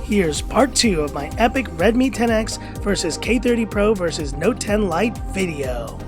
Here's part 2 of my epic Redmi 10X versus K30 Pro versus Note 10 Lite video.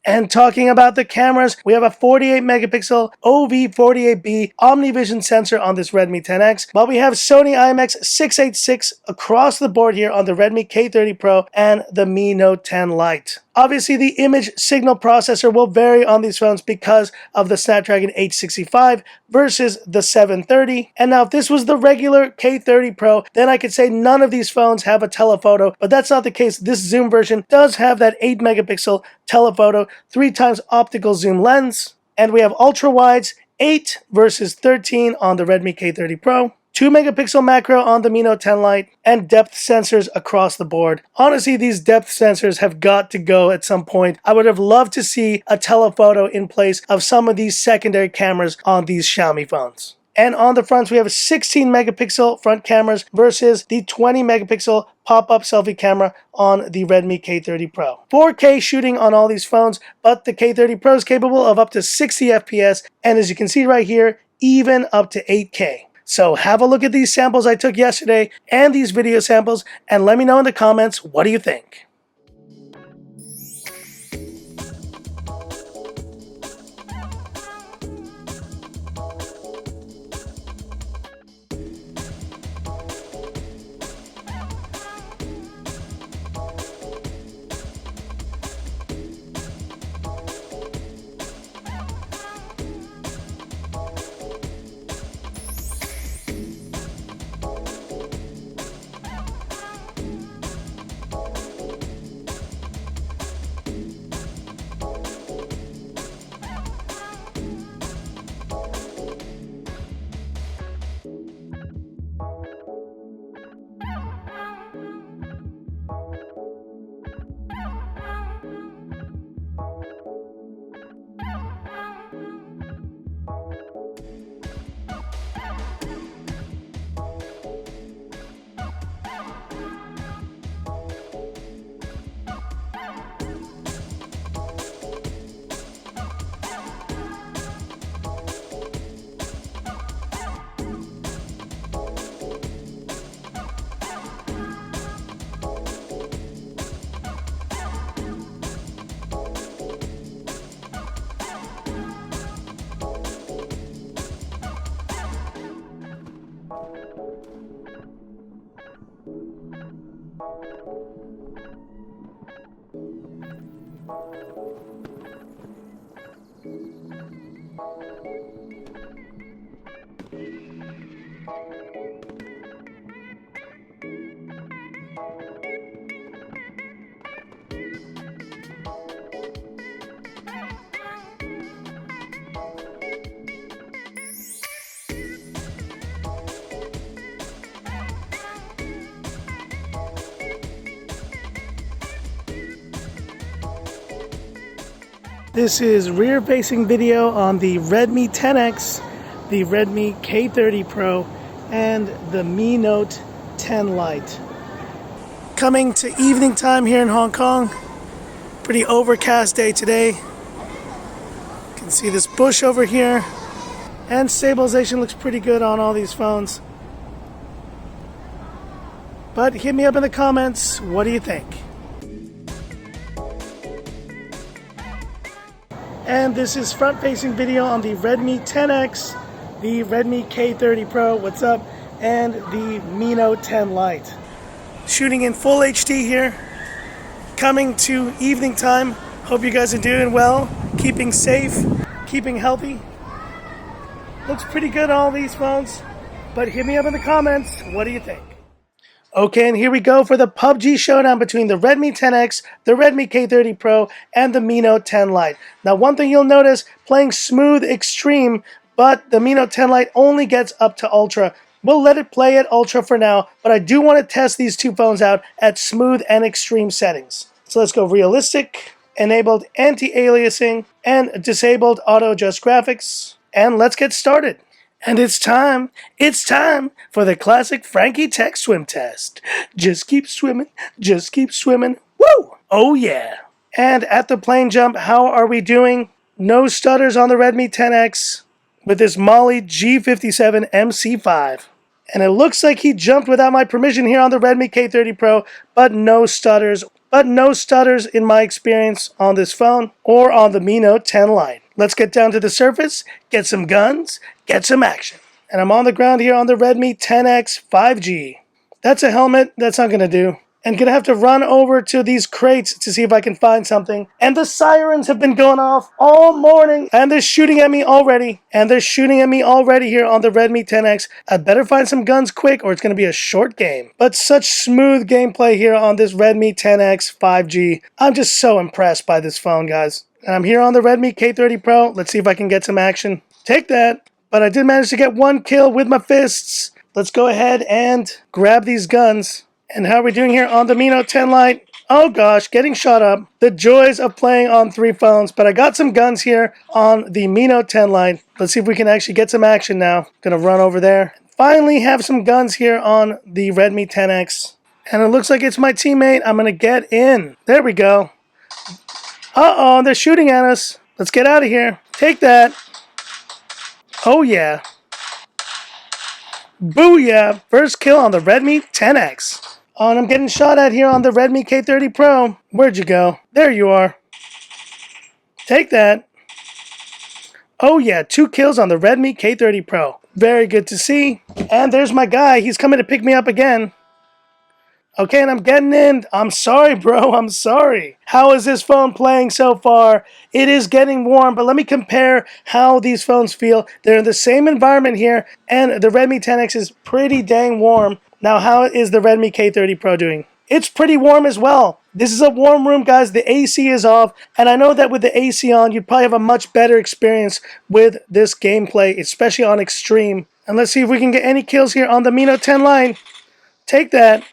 And talking about the cameras, we have a 48 megapixel OV48B OmniVision sensor on this Redmi 10X, while we have Sony IMX686 across the board here on the Redmi K30 Pro and the Mi Note 10 Lite. Obviously, the image signal processor will vary on these phones because of the Snapdragon 865 versus the 730. And now if this was the regular K30 Pro, then I could say none of these phones have a telephoto, but that's not the case. This zoom version does have that 8 megapixel telephoto, 3x optical zoom lens, and we have ultra wides, 8 versus 13 on the Redmi K30 Pro. 2 megapixel macro on the Mi Note 10 Lite, and depth sensors across the board. Honestly, these depth sensors have got to go at some point. I would have loved to see a telephoto in place of some of these secondary cameras on these Xiaomi phones. And on the fronts, we have 16 megapixel front cameras versus the 20 megapixel pop-up selfie camera on the Redmi K30 Pro. 4K shooting on all these phones, but the K30 Pro is capable of up to 60 FPS, and as you can see right here, even up to 8K. So have a look at these samples I took yesterday and these video samples, and let me know in the comments, what do you think? This is rear-facing video on the Redmi 10X, the Redmi K30 Pro, and the Mi Note 10 Lite. Coming to evening time here in Hong Kong. Pretty overcast day today. You can see this bush over here. And stabilization looks pretty good on all these phones. But hit me up in the comments, what do you think? And this is front-facing video on the Redmi 10X, the Redmi K30 Pro, what's up, and the Mi Note 10 Lite. Shooting in full HD here, coming to evening time. Hope you guys are doing well, keeping safe, keeping healthy. Looks pretty good on all these phones, but hit me up in the comments, what do you think? Okay, and here we go for the PUBG showdown between the Redmi 10X, the Redmi K30 Pro, and the Mi Note 10 Lite. Now, one thing you'll notice, playing smooth extreme, but the Mi Note 10 Lite only gets up to ultra. We'll let it play at ultra for now, but I do want to test these two phones out at smooth and extreme settings. So let's go realistic, enabled anti-aliasing, and disabled auto-adjust graphics, and let's get started. And it's time for the classic Frankie tech swim test. Just keep swimming, woo! Oh yeah! And at the plane jump, how are we doing? No stutters on the Redmi 10X. with this Mali G57 MC5. And it looks like he jumped without my permission here on the Redmi K30 Pro, but no stutters. But no stutters in my experience on this phone or on the Mi Note 10 Lite. Let's get down to the surface, get some guns, get some action. And I'm on the ground here on the Redmi 10X 5G. That's a helmet, that's not going to do. And gonna have to run over to these crates to see if I can find something. And the sirens have been going off all morning. And they're shooting at me already. And they're shooting at me already here on the Redmi 10X. I'd better find some guns quick or it's gonna be a short game. But such smooth gameplay here on this Redmi 10X 5G. I'm just so impressed by this phone, guys. And I'm here on the Redmi K30 Pro. Let's see if I can get some action. Take that. But I did manage to get one kill with my fists. Let's go ahead and grab these guns. And how are we doing here on the Mi Note 10 Lite? Oh gosh, getting shot up. The joys of playing on 3 phones. But I got some guns here on the Mi Note 10 Lite. Let's see if we can actually get some action now. Gonna run over there. Finally have some guns here on the Redmi 10X. And it looks like it's my teammate. I'm gonna get in. There we go. Uh-oh, they're shooting at us. Let's get out of here. Take that. Oh yeah. Booyah! First kill on the Redmi 10X. Oh, and I'm getting shot at here on the Redmi K30 Pro. Where'd you go? There you are. Take that. Oh yeah, 2 kills on the Redmi K30 Pro. Very good to see. And there's my guy. He's coming to pick me up again. Okay, and I'm getting in. I'm sorry, bro. I'm sorry. How is this phone playing so far? It is getting warm, but let me compare how these phones feel. They're in the same environment here, and the Redmi 10X is pretty dang warm. Now, how is the Redmi K30 Pro doing? It's pretty warm as well. This is a warm room, guys. The AC is off, and I know that with the AC on, you'd probably have a much better experience with this gameplay, especially on Extreme. And let's see if we can get any kills here on the Mi Note 10 Lite. Take that.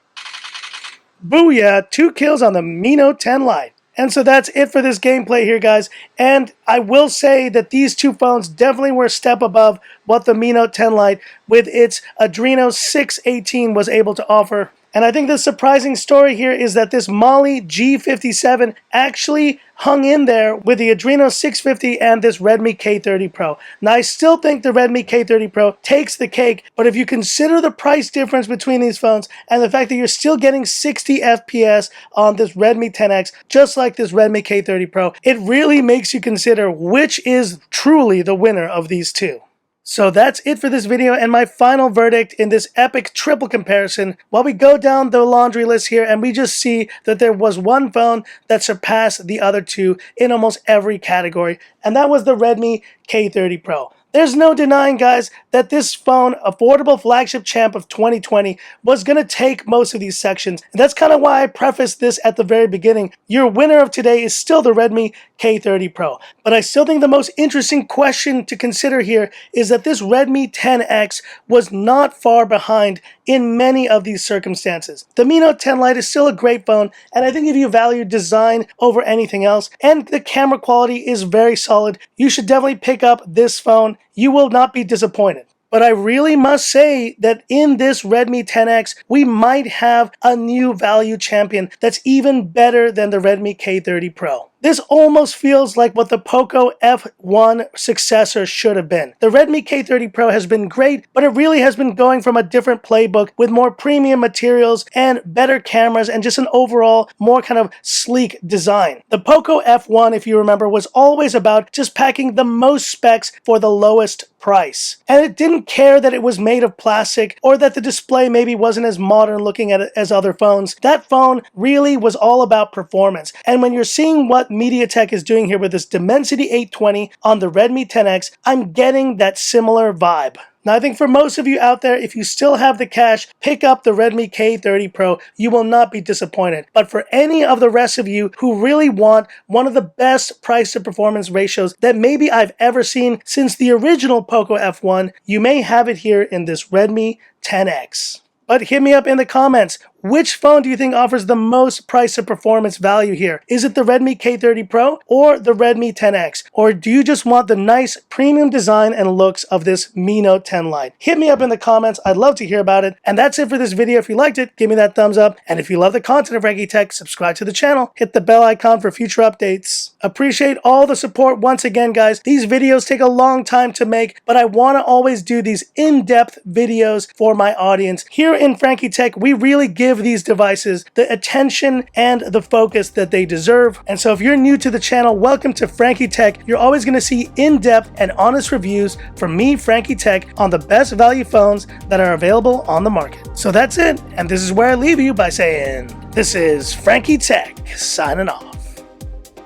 Booyah, 2 kills on the Mi Note 10 Lite. And so that's it for this gameplay here, guys. And I will say that these 2 phones definitely were a step above what the Mi Note 10 Lite with its Adreno 618 was able to offer. And I think the surprising story here is that this Mali G57 actually hung in there with the Adreno 650 and this Redmi K30 Pro. Now, I still think the Redmi K30 Pro takes the cake, but if you consider the price difference between these phones and the fact that you're still getting 60 FPS on this Redmi 10X, just like this Redmi K30 Pro, it really makes you consider which is truly the winner of these 2. So that's it for this video and my final verdict in this epic triple comparison. While we go down the laundry list here and we just see that there was one phone that surpassed the other 2 in almost every category, and that was the Redmi K30 Pro. There's no denying, guys, that this phone, affordable flagship champ of 2020, was going to take most of these sections. And that's kind of why I prefaced this at the very beginning. Your winner of today is still the Redmi K30 Pro. But I still think the most interesting question to consider here is that this Redmi 10X was not far behind in many of these circumstances. The Mi Note 10 Lite is still a great phone, and I think if you value design over anything else, and the camera quality is very solid, you should definitely pick up this phone. You will not be disappointed. But I really must say that in this Redmi 10X, we might have a new value champion that's even better than the Redmi K30 Pro. This almost feels like what the Poco F1 successor should have been. The Redmi K30 Pro has been great, but it really has been going from a different playbook with more premium materials and better cameras and just an overall more kind of sleek design. The Poco F1, if you remember, was always about just packing the most specs for the lowest price. And it didn't care that it was made of plastic or that the display maybe wasn't as modern looking as other phones. That phone really was all about performance. And when you're seeing what MediaTek is doing here with this Dimensity 820 on the Redmi 10X, I'm getting that similar vibe. Now, I think for most of you out there, if you still have the cash, pick up the Redmi K30 Pro. You will not be disappointed. But for any of the rest of you who really want one of the best price to performance ratios that maybe I've ever seen since the original Poco F1, you may have it here in this Redmi 10X. But hit me up in the comments. Which phone do you think offers the most price to performance value here? Is it the Redmi K30 Pro or the Redmi 10X? Or do you just want the nice premium design and looks of this Mi Note 10 Lite? Hit me up in the comments. I'd love to hear about it. And that's it for this video. If you liked it, give me that thumbs up. And if you love the content of Frankie Tech, subscribe to the channel. Hit the bell icon for future updates. Appreciate all the support once again, guys. These videos take a long time to make, but I want to always do these in-depth videos for my audience. Here in Frankie Tech, we really give these devices the attention and the focus that they deserve. And so if you're new to the channel, welcome to Frankie Tech. You're always going to see in-depth and honest reviews from me, Frankie Tech, on the best value phones that are available on the market. So that's it. And this is where I leave you by saying, this is Frankie Tech signing off.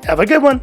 Have a good one.